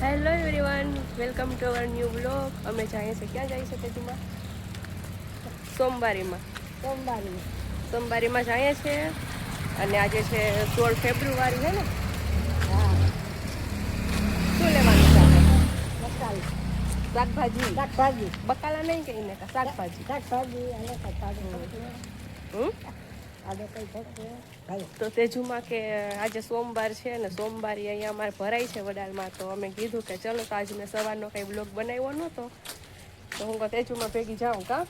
Hello everyone, welcome to our new blog. અમે જઈએ છીએ, ક્યાં જઈએ છીએ તેજુમાં? સોમવારીમાં જઈએ છીએ. અને આજે છે 16 ફેબ્રુઆરી છે ને. શું લેવાનું છે આપણે? શાકભાજી. બકાલા નહીં કહીને શાકભાજી. તો તેજુમાં કે આજે સોમવાર છે ને, સોમવારે અહીંયા અમારે ભરાય છે વડાલમાં. તો અમે કીધું કે ચલો, તો આજે મેં સવારનો કંઈ બ્લોગ બનાવ્યો નહોતો, તો હું તેજુમાં ભેગી જાઉં. કા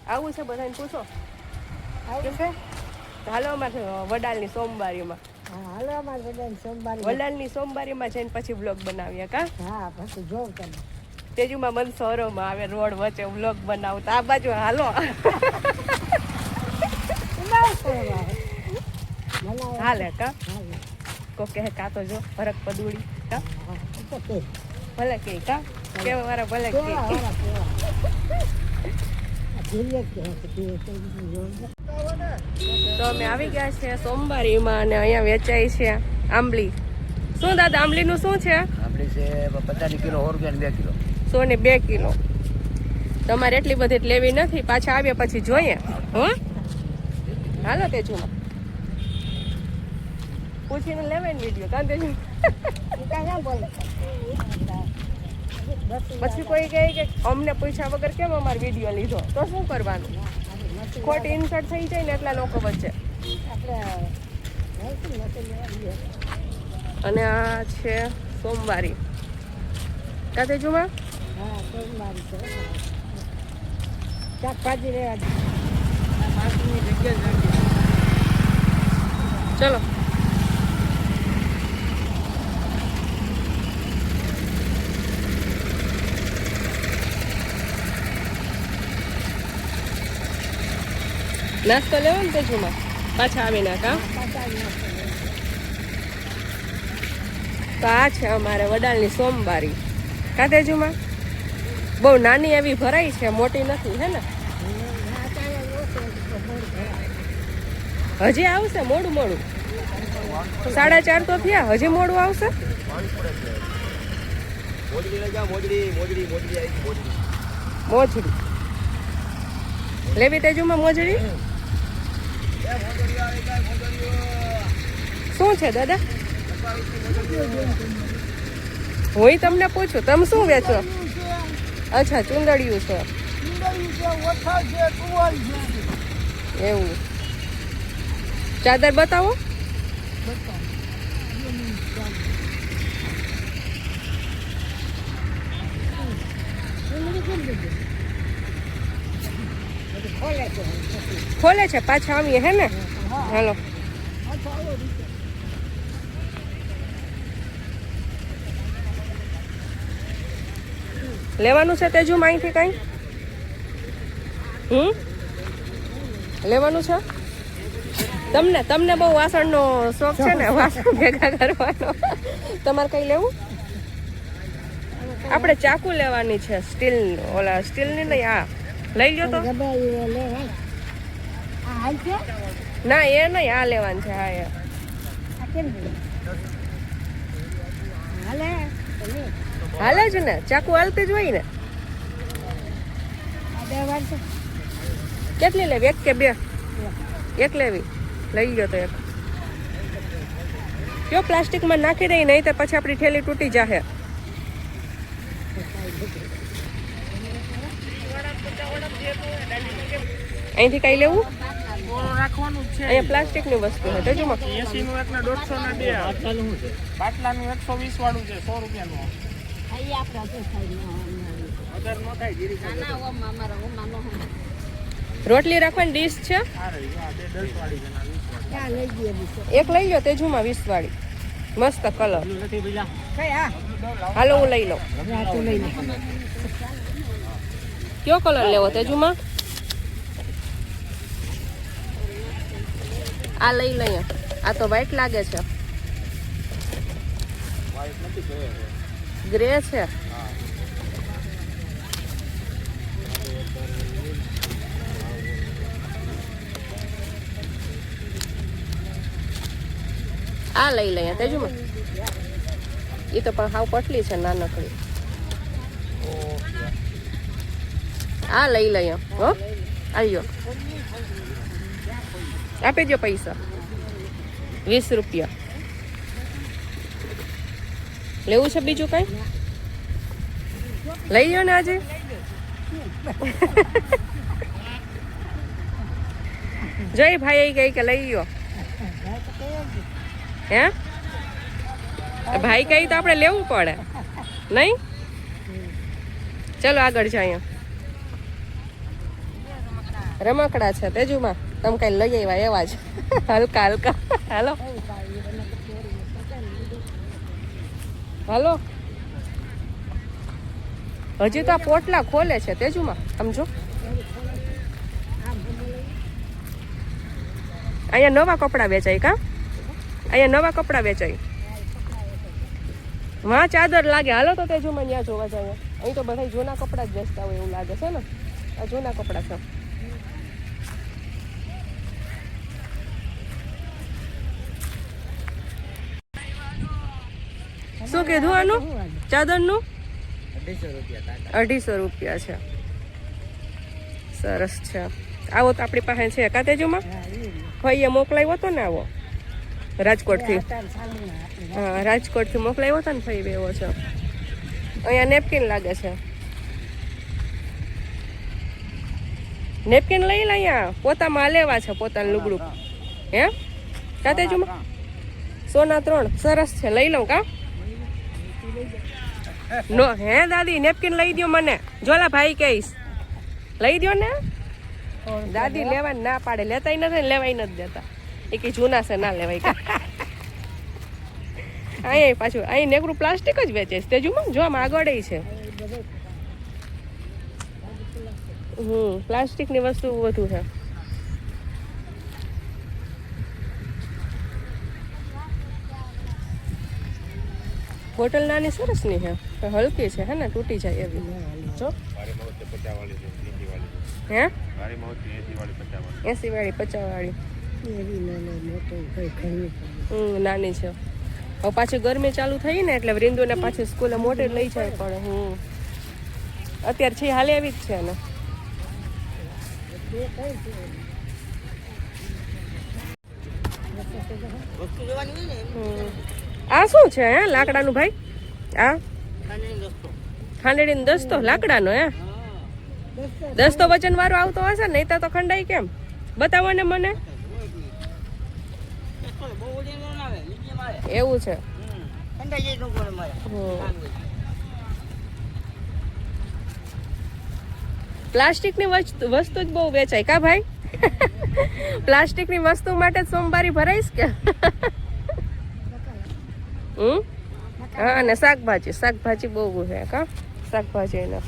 આવું છે? બધાને પૂછો આવું છે. હાલો અમારે વડાલની સોમવારીમાં. વડાલની સોમવારીમાં જઈને પછી બ્લોગ બનાવીએ. કા પછી જોઉં તમે તેજુમાં મન શહેરોમાં આવે રોડ વચ્ચે બ્લોગ બનાવતા. આ બાજુ હાલો હાલે. કા કોક કહે કા તો જો ફરક પદુડી. કા ભલે કે કા કેવા વાળા ભલે કે. તો અમે આવી ગયા છે સોમવારીમાં અને અહીંયા વેચાય છે આંબલી. શું દાદા આંબલીનું શું છે? આંબલી છે 50 કિલો, 100 રૂપિયા 2 કિલો. 102 કિલો. તમારે એટલી બધી લેવી નથી, પાછા આવ્યા પછી જોઈએ. હો હાલો તેજુમાં પૂછીને લેવાય ને વિડીયો. કાં તેજુ પછી કોઈ કહે કે અમને પૂછ્યા વગર કેમ અમારો વિડીયો લીધો, તો શું કરવાનું? ખોટી ઇન્સર્ટ થઈ જાય ને એટલા લોકો વચ્ચે. અને આ છે સોમવારી. કા તેજુમાં શાકભાજી લેવા ચલો. નાસ્તો લેવો ને તેજુમાં પાછા આવીને. કા તો આ છે અમારે વડાલની સોમવારી. કા તેજુમાં બહુ નાની એવી ભરાઈ છે, મોટી નથી હે ને. હજી આવશે મોડું 4:30 તો થયા, હજી મોડું આવશે. મોજડી લેવી તેજુમાં? મોજડી શું છે દાદા? હું તમને પૂછું, તમે શું વેચો? અચ્છા, ચુંદડિયું છે એવું. ચાદર બતાવો. ખોલે છે, પાછા આવીએ હે ને. હાલો. લેવાનું છે તેજુ અહીંથી કઈ? લેવાનું છે તમને બહુ વાસણનો શોખ છે ને, વાસણ ભેગા કરવાનો. તમારે કઈ લેવું? આપણે ચાકુ લેવાની છે, સ્ટીલની નહીં. આ લઈ લો તો. ના એ નહીં, આ લેવાનું છે. હા એ હાલે જ ને, ચાકુ હાલતી જ હોય ને. કેટલી લેવી? 1 કે 2? 1 લેવી. લઈ લો તો 1. કયો પ્લાસ્ટિકમાં નાખી દઈ, નહીં તો પછી આપણી થેલી તૂટી જાહે. અહીંથી કઈ લેવું? રાખવાનું છે. અહીંયા પ્લાસ્ટિકની વસ્તુ છે. તેજુમાં 80 નું એકને 150 ના 2. બાટલાનું 120 વાળું છે, 100 રૂપિયાનું. રોટલી રાખવાની ડીશ છે. એક લઈ લો તેજુમાં, 20 વાળી મસ્ત કલર. હાલો હું લઈ લઉં. કયો કલર લેવો તેજુમાં? આ લઈ લઈએ. આ તો વ્હાઈટ લાગે છે. ગ્રે છે. આ લઈ લઈએ તેજુમાં. એ તો પણ હાવ પટલી છે નાનકડી. આ લઈ લઈએ હો. આવ્યો આપી દો પૈસા 20 રૂપિયા. લેવું છે બીજું કઈ? લઈ લો ને આજે. જય ભાઈ ગઈ કે લઈ લો. હે ભાઈ કઈ તો આપણે લેવું પડે નહીં? ચલો આગળ જઈએ. રમકડા છે તેજુમાં, તમે કઈ લઈ આવ્યા એવા જ હલકા હલકા. હાલો હાલો. હજી તો આ પોટલા ખોલે છે તેજુમાં, સમજો. અહીંયા નવા કપડાં વેચાય કા? અહીંયા નવા કપડાં વેચાય. વાં ચાદર લાગે. હાલો તો તેજુમાં ત્યાં જોવા જાય. અહીં તો બધા જૂના કપડાં જ વેચતા હોય એવું લાગે છે ને. આ જૂના કપડાં છે. શું કીધું આનું ચાદરનું? 250 રૂપિયા છે. સરસ છે. આવો તો આપણી પાસે છે કાતેજુમાં. ભાઈએ મોકલાવ્યો હતો ને આવો રાજકોટથી. હા રાજકોટથી મોકલાવ્યો હતો ને ભાઈ એવો છે. અહીંયા નેપકિન લાગે છે. નેપકિન લઈ લે. અહીંયા પોતામાં લેવા છે પોતાનું લુગડું. હે કાતેજુમાં સોના 3 સરસ છે. લઈ લઉં કા? નો હે દાદી નેપકિન લઈ દો મને. જોલા ભાઈ કહીશ લઈ દો ને. દાદી લેવા ના પાડે. લેતાય નથી ને લેવાય નથી દેતા. એ કે જૂના છે ના લેવાય કા. અહીં પાછું અહીં નેકરું પ્લાસ્ટિક જ વેચે છે તેજુમાં. જો આમ આગળ છે. પ્લાસ્ટિકની વસ્તુ વધુ છે. બોટલ નાની સરસ ની છે. હલકી છે હે ને, તૂટી જાય એવી. જો હે 80 વાળી 50 વાળી નાની છે. હવે પાછી ગરમી ચાલુ થઈ ને એટલે વૃંદુને પાછી સ્કૂલે મોટે લઈ જાય પડે. અત્યારે છે હાલે એવી જ છે ને. આ શું છે હે લાકડાનું ભાઈ? આ ખાંડેડીનો દસ્તો લાકડાનો હે? દસ્તો વજન વાળો આવતો હશે ને, નહીં તો ખંડાઈ કેમ? બતાવો ને મને. એવું છે. પ્લાસ્ટિકની વસ્તુ જ બહુ વેચાય કા ભાઈ? પ્લાસ્ટિકની વસ્તુ માટે સોમવારી ભરાઈશ કે? હા અને શાકભાજી બહુ છે કા? શાકભાજી એના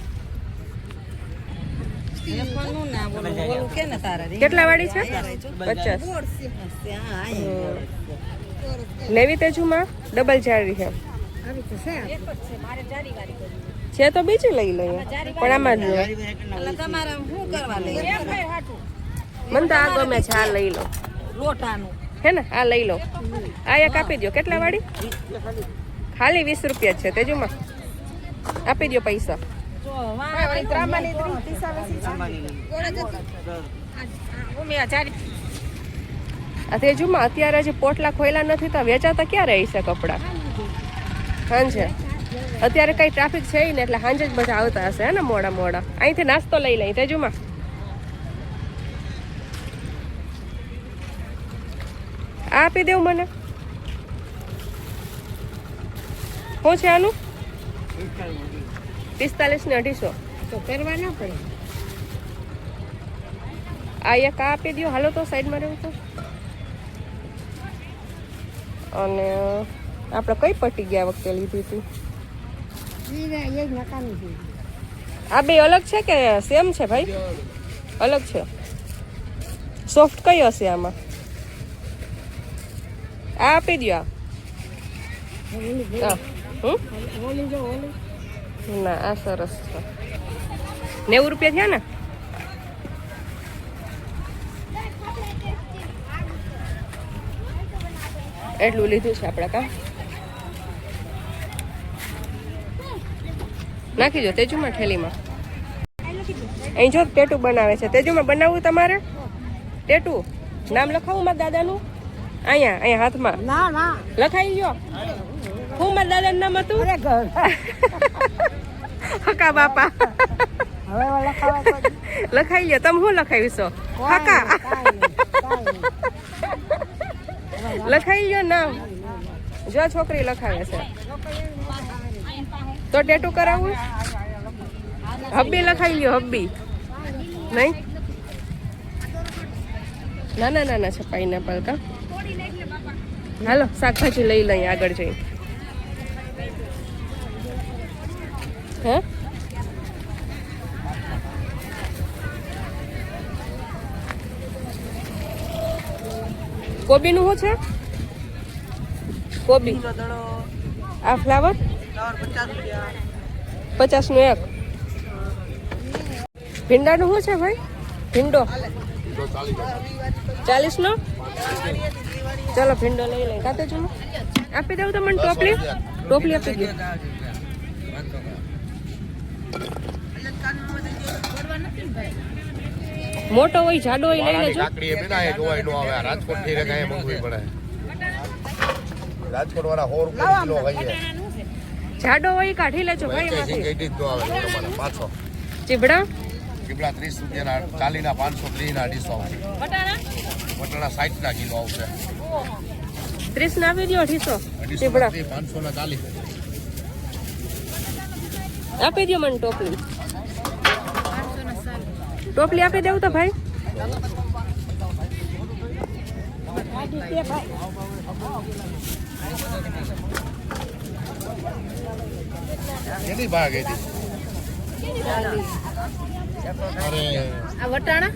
કેટલા વાળી છે? 50. લેવી તેજુમાં ડબલ જારી છે. છે તો બીજી લઈ લઈએ પણ આમાં જ મને તો આ ગમે છે. આ લઈ લો હે ને, આ લઈ લો. આ એક આપી દો. કેટલા વાળી? ખાલી 20 રૂપિયા છે તેજુમાં. આપી દો પૈસા. આ તેજુમાં અત્યારે હજી પોટલા ખોયલા નથી તો વેચાતા ક્યારે હશે કપડા? સાંજે. અત્યારે કઈ ટ્રાફિક છે ને એટલે સાંજે જ બધા આવતા હશે હે ને મોડા મોડા. અહીંથી નાસ્તો લઈ લઈ તેજુમાં. આ આપી દેવું મને. શું છે આનું? 45 ને 250 તો કરવા ના પડે. આ એક આ આપી દો. હાલો તો સાઈડમાં રહેવું તો. અને આપણે કઈ પટ્ટી ગયા વખતે લીધી હતી? આ બે અલગ છે કે સેમ છે ભાઈ? અલગ છે. સોફ્ટ કઈ હશે આમાં? આ આપી દો. ના આ સરસ છે. 90 રૂપિયા થયા ને? એટલું લીધું છે આપણે કા? નાખી દો તેજુમાં થેલીમાં. અહીં જો ટેટુ બનાવે છે. તેજુમાં બનાવવું તમારે ટેટુ? નામ લખાવું મારા દાદાનું? અહીંયા હાથમાં ના ના લખાઈ ગયો. હું મારા દાદાનું નામ હતું? અરે ઘર હકા બાપા. હવે લખાવા પડે. લખાઈ લ્યો. તમે શું લખાવીશો? હકા. લખાઈ ગયો નામ. જો છોકરી લખાવે છે. તો ટેટુ કરાવવું? હબ્બી લખાઈ લ્યો. હબ્બી નહીં? નાના છે પાઇનેપલ કા. હાલો શાકભાજી લઈ લઈએ આગળ જઈ. હે કોબીનું શું છે? કોબી આ ફ્લાવર 50 નું એક. ભીંડાનું શું છે ભાઈ? ભીંડો 40 નો. ચલો ભીંડો લઈ લઈ. કાતે જો આપી દઉં તમને ટોપલી આપી દઉં. મોટો હોય જાડો હોય લઈ લેજો. રાજકોટ થી કાંઈ મંગવી પડે. રાજકોટ વાળા 100 રૂપિયા કિલો ખાઈએ. જાડો હોય કાઢી લેજો ભાઈ એમાંથી. પાછો ચીબડા 30 રૂપિયાના 40 ના 530 ના 200. વટાણા 60 ના કિલો આવશે. 30 ના આપી દો 250. ચીબડા 500 ના 40. આપી દો મને ટોપલી આપી દઉં તો ભાઈ. કેટલી ભાગ હતી? અરે આ વટાણા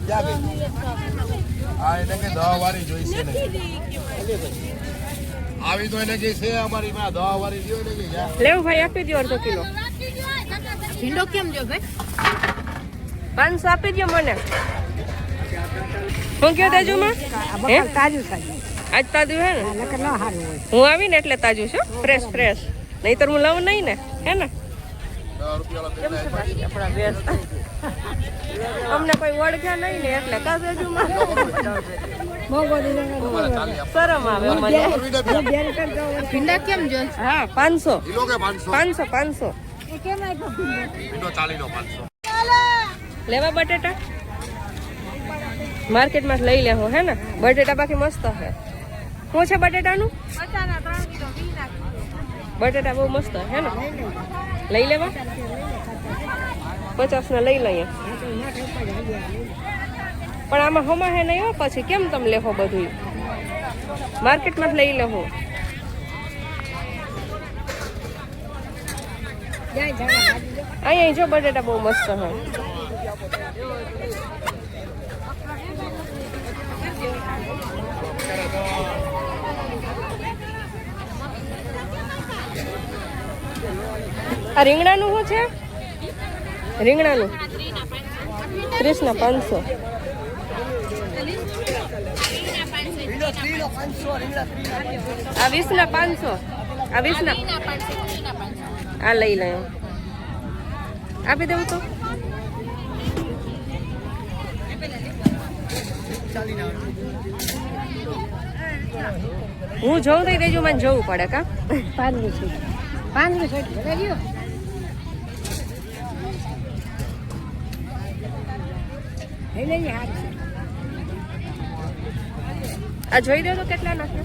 ક્યાં ગઈ? હા એને કે દવા વાળી જોઈશે ને. આવી તો એને જે છે અમારી માં દવા વાળી જો ને કે લેવું ભાઈ આપી દો અડધો કિલો. ભીંડો કેમ જો ભાઈ? 500 આપી દો મને. હું કયો તાજુમાં? તાજું આજ તાજું હે ને? નકર ન સારું હોય. હું આવીને એટલે તાજું છે. ફ્રેશ નહીતર હું લઉં નહીં ને. હે ને? આપણા વ્યસ્ત અમને કોઈ ઓળખ્યા નહીં ને એટલે તાજુમાં શરમ આવે મને. ભીંડા કેમ જો? હા 500 કિલો કે 500? 500 એ કેમ આપ્યો ભીંડો? કિલો 40 નો 500. લેવા બટેટા માર્કેટમાં લઈ લેવો હે ને. બટેટા બાકી મસ્ત હે. શું છે બટેટાનું? બટેટા બહુ મસ્ત હે ને. લઈ લેવા 50 ના લઈ લઈએ. પણ આમાં હમા હે નહીં હો. પછી કેમ તમે લેહો બધું? માર્કેટમાં લઈ લેવો. અહીંયા જો બટેટા બહુ મસ્ત હે. આ રીંગણાનું શું છે? રીંગણાનું 30 ના 500. આ 20 ના 500. આ 20 ના આ લઈ લે. આપી દઉં તો હું જઉં તો દેજો મને જવું પડે કા. 5 સેટ ભરાઈ ગયો. આ જોઈ દો તો કેટલા નાખે.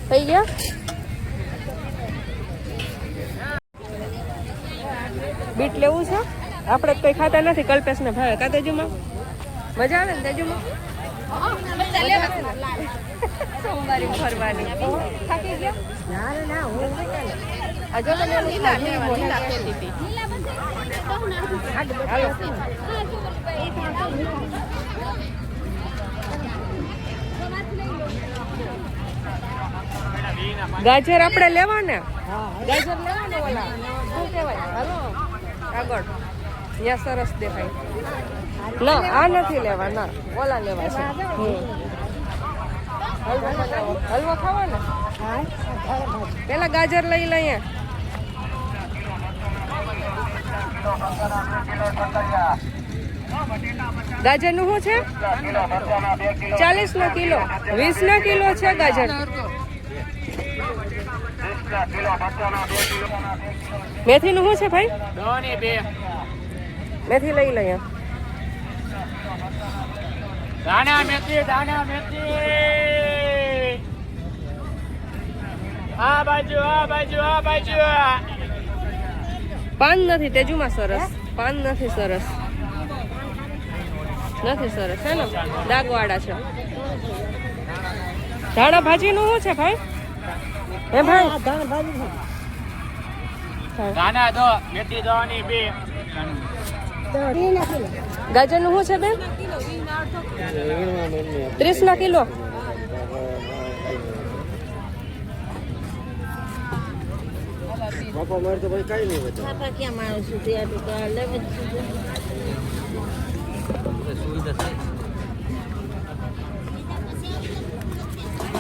થઈ ગયા. બીટ લેવું છે? આપણે તો કઈ ખાતા નથી. કલ્પેશ ને ભાવે કા તેજુમાં? મજા આવે ને તેજુમાં? સોમવારી ફરવાની. થાકી ગયા? ના હું આ જો તમે લીલા કહેતી હતી. ગાજર આપણે લેવા ને. ગાજર લેવા ને ઓલા શું કહેવાય? હાલો આગળ ત્યાં સરસ દેખાય. ના આ નથી લેવા, ના ઓલા લેવા છે. હલવો બનાવો. હલવો ખાવો ને? પેલા ગાજર લઈ લઈએ. ગાજર નું શું છે? 40 કિલો, 20 કિલો છે ગાજર. મેથી નું શું છે ભાઈ? 2 મેથી લઈ લઈએ. દાણા મેથી. આ બાજુ. પાન નથી તેજુમાં સરસ. પાન નથી સરસ. નથી સરસ હે ને, દાગવાળા છે. ધાણા ભાજી નું શું છે ભાઈ? હે ભાઈ દાણા દો, મેથી દો ની 2. ગાજર નું શું છે બેન? 30 કિલો.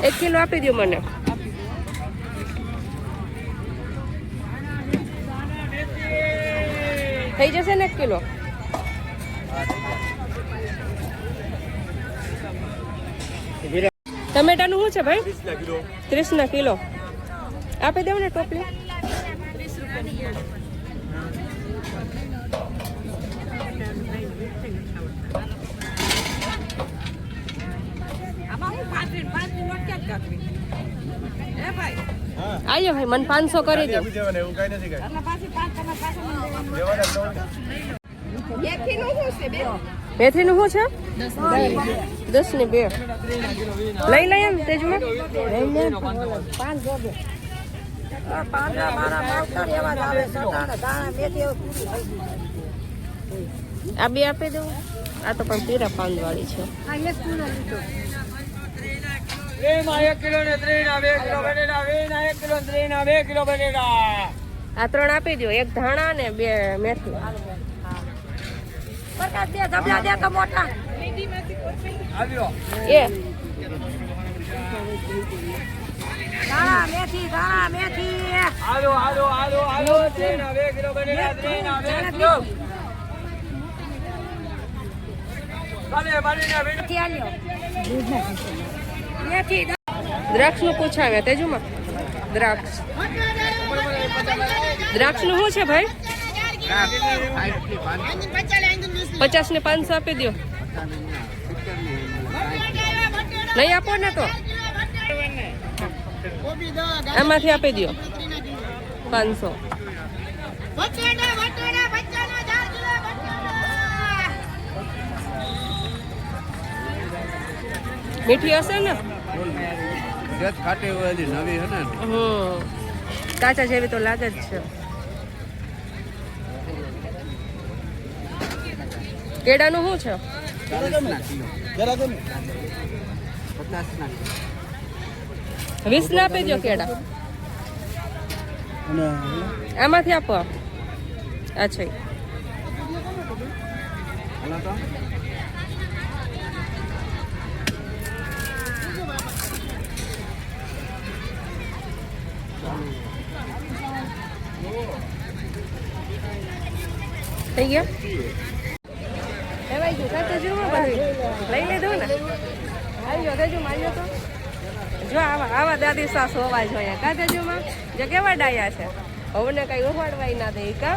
એક કિલો આપી દો મને. થઈ જશે ને 1 કિલો? ટમેટાનું શું છે ભાઈ? 30 કિલો. આપી દેવ ને ટોપલી. આયો ભાઈ મને 500 કરી દો. મેથી નું શું છે? 10 ની 2 લઈ લઈએ એમ તેજમાં. આ 2 આપી દઉં. આ તો પણ પીરા પાંદ વાળી છે. 1 કિલો ને 3 ના 2 કિલો બટેટા. 1 કિલો ને 3 ના 2 કિલો બટેટા. આ 3 આપી દો. 1 ધાણા ને 2 મેથી. આવ્યો. એ આલો 3 ના 2 કિલો બટેટા. 3 ના 2 કિલો. દ્રાક્ષ નું પૂછાવ્યા તેજુમાં. દ્રાક્ષ નું શું છે ભાઈ? 50 ને 500 આપી દો. નહીં આપો ને તો આમાંથી આપી દો 500. મીઠી હશે ને? કાચા જેવી તો લાગે જ છે. કેળાનું શું છે? 20 ના આપી દો કેળા. આમાંથી આપો. અચ્છા થઈ ગયા. લેવાઈ ગયું કાતે જો બધું લઈ લીધું ને. આવી ગયો તેજુ માર્યો તો જો આવા દાદી સાસુ હોવા જોઈએ કાતે જોમાં. જે કેવા ડાયા છે. હવે કઈ ઉપાડવાય ના દે કા.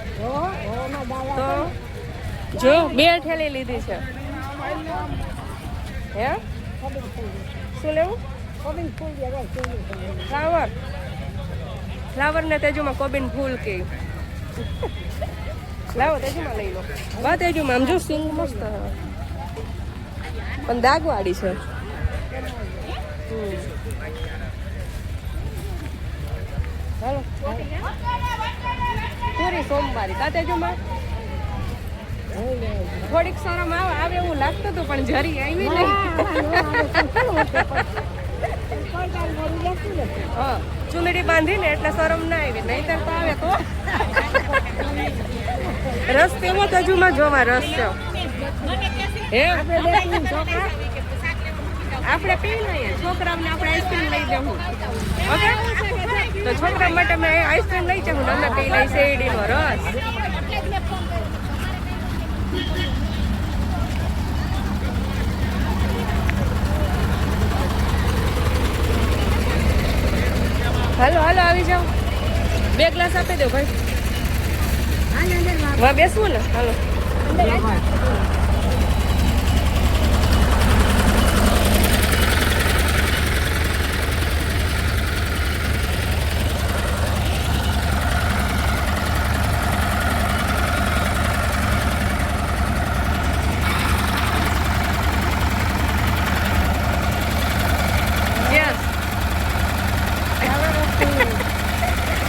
તો જો 2 ઠેલી લીધી છે. હે શું લેવું? ફ્લાવર ને તેજુમાં કોબીન ફૂલ કે લાવો તેજુમાં લઈ લો. બા તેજુમાં આમ જો સિંગ મસ્ત પણ દાગવાળી છે. હાલો પૂરી સોમવારી કા તેજુમાં. થોડીક શરમ આવે એવું લાગતું હતું પણ જરી આવી નહીં. હા ચુંદડી બાંધીને એટલે શરમ ના આવી, નહીતર તો આવે તો રસ કેવો તજુમાં જોવા રસ છે હે આપણે પી લઈએ છોકરાઓને આપણે આઈસ્ક્રીમ લઈ જવું ઓકે તો છોકરા માટે મેં આઈસ્ક્રીમ લઈ જવું અમે પી લઈ શેરડીનો રસ હાલો હાલો આવી જાઓ 2 ગ્લાસ આપી દો ભાઈ વા બેસવું ને હાલો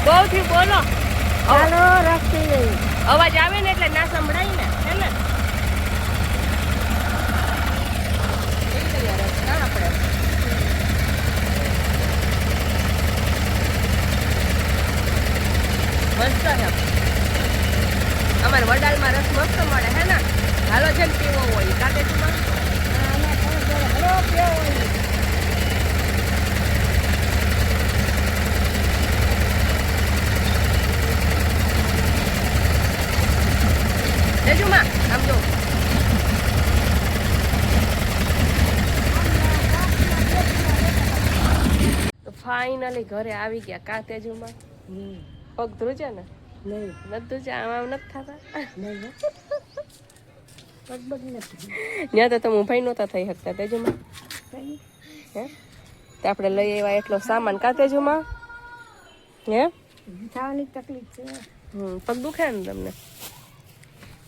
બહુથી બોલો ચાલો રાખી અવાજ આવે ને એટલે ના સંભળાય ને હે ને આપણે મસ્ત છે અમારે વડાલમાં રસ મસ્ત મળે હે ને હાલો જેમ પીવો હોય કાટેજુમાં તેજુમાં આમ જો તો ફાઇનલી ઘરે આવી ગયા કા તેજુમાં પગ ધ્રુજે ને નહીં નથી ધ્રુજે આમ નથી થતા નહીં પગબગ નથી ત્યાં તો હું ભાઈ નહોતા થઈ શકતા તેજુમાં હે તે આપણે લઈ આવ્યા એટલો સામાન કા તેજુમાં હે ખાવાની તકલીફ છે પગ દુખે ને તમને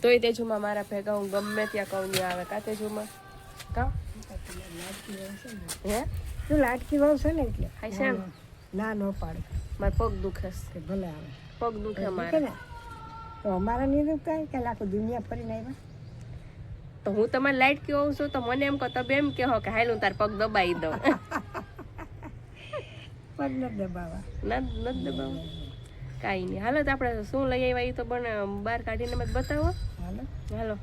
તોય તેજુમાં મારા ભેગા હું ગમે ત્યાં કહું નહીં આવે કા તેજુમાં કા હે તું લાટકી વાવ છે ને એટલે હાય છે ને ના ન પાડે મારે પગ દુખે છે કે ભલે આવે પગ દુખે કે મારે ને તો અમારા નહીં દુખતા કે આખું દુનિયા ફરીને આવ્યા તો હું તમારે લાઈટ કેવું છું તો મને એમ કહો તમે એમ કહો કે હાલ હું તાર પગ દબાઈ દઉં પગ ન દબાવા નથી દબાવું કાંઈ નહીં હાલો તો આપણે શું લઈ આવ્યા એ તો બને બહાર કાઢીને મત બતાવો હાલો હાલો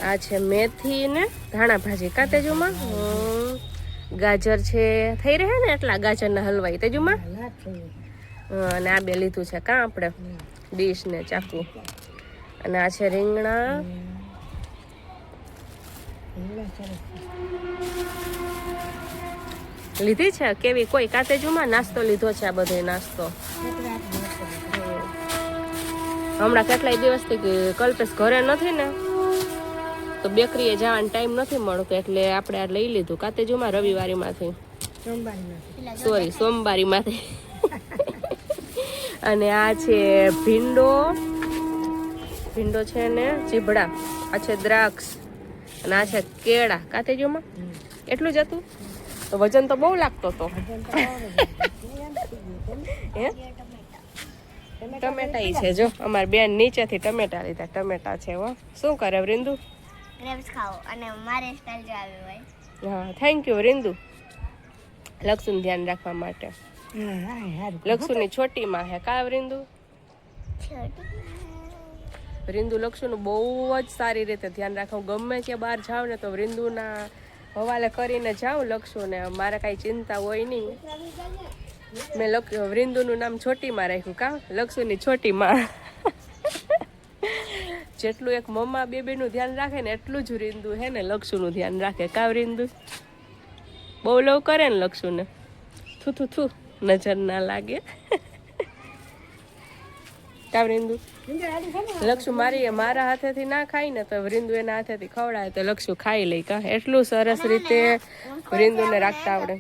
આ છે મેથી ને ધાણા ભાજી કા તેજુમાં ગાજર છે થઈ રહે ને એટલા ગાજરના હલવાઈ તેજુમાં અને આ બે લીધું છે કા આપણે ડીશ ને ચાકુ અને આ છે રીંગણા લીધી છે કેવી કોઈ કાતેજુમાં નાસ્તો લીધો છે આ બધો નાસ્તો હમણાં કેટલાય દિવસથી કલ્પેશ ઘરે નથી ને તો બેકરીએ જવાનો ટાઈમ નથી મળતો એટલે આપણે આ લઈ લીધું કાતેજુમાં રવિવારીમાંથી સોરી સોમવારીમાંથી અને આ છે ભીંડો છે ને ચીભડા આ છે દ્રાક્ષ અને આ છે કેળા કાતેજુમાં એટલું જ હતું તો વજન તો બહુ લાગતો હતો હે ટમેટા ઈ છે જો અમાર બેન નીચેથી ટમેટા લીધા ટમેટા છે હો શું કરે વૃંદુ ગ્રેપ્સ ખાઓ અને મારે સ્ટાઈલ જો આવી હોય હા થેન્ક યુ વૃંદુ લક્ષુનું ધ્યાન રાખવા માટે લક્ષુની છોટી માં હે કા વૃંદુ વૃંદુ લક્ષુનું બહુ જ સારી રીતે ધ્યાન રાખવું ગમે ત્યાં બહાર જાવ ને તો વૃંદુના હવાલે કરીને જાઉં લક્ષુને મારે કાંઈ ચિંતા હોય નહીં મેં વૃંદુનું નામ છોટીમાં રાખ્યું કા લક્ષુની છોટીમાં જેટલું એક મમ્મા બેબીનું ધ્યાન રાખે ને એટલું જ વૃંદુ હે ને લક્ષુનું ધ્યાન રાખે કા વૃંદુ બહુ લવ કરે ને લક્ષુને થુ નજર ના લાગે કા વૃંદુ લક્ષુ મારા હાથેથી ના ખાય ને તો વૃંદુ એના હાથેથી ખવડાવે તો લક્ષુ ખાઈ લે કા એટલું સરસ રીતે વૃંદુને રાખતા આવડે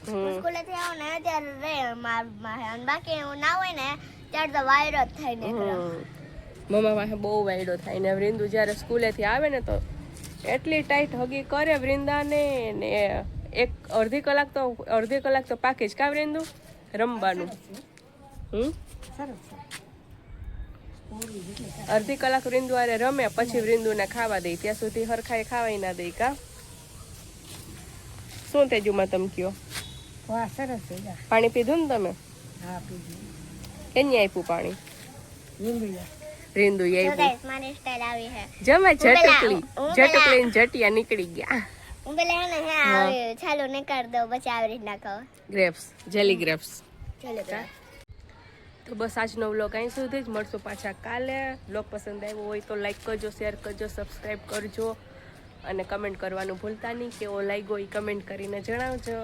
સ્કૂલેથી આવો ને ત્યારે રે માર બાકી એવું ના હોય ને ત્યારે તો વાયરો જ થાય ને મમ્મા પાસે બહુ વાયડો થાય ને વૃંદુ જ્યારે સ્કૂલેથી આવે ને તો એટલી ટાઈટ હગી કરે વૃંદાને ને એક અડધી કલાક તો પાકી જ કા વૃંદુ રમવાનું અડધી કલાક વૃંદુ આરે રમે પછી વૃંદુને ખાવા દે ત્યાં સુધી હરખાઈ ખાવાય ના દે કા શું તેજુમાં તમે કયો વાહ સરસ છે પાણી પીધું ને તમે હા પીધી કેની આપ્યું પાણી લીંબુયા રીંદુ તો આપ્યું ગાઈસ મારી સ્ટાઈલ આવી છે જમે હું પેલા- ઝટકલી ને જટિયા નીકળી ગયા હું પેલા હે ને હે આવી ચાલુ નહીં કરી દઉં પછી આવી રીતના કહો ગ્રેપ્સ જેલી ગ્રેપ્સ ચલો તો બસ આજનો વ્લોગ અહીં સુધી જ મળશું પાછા કાલે વ્લોગ પસંદ આવ્યો હોય તો લાઈક કરજો શેર કરજો સબસ્ક્રાઈબ કરજો અને કમેન્ટ કરવાનું ભૂલતા નહીં કેવો લાગ્યો એ કમેન્ટ કરીને જણાવજો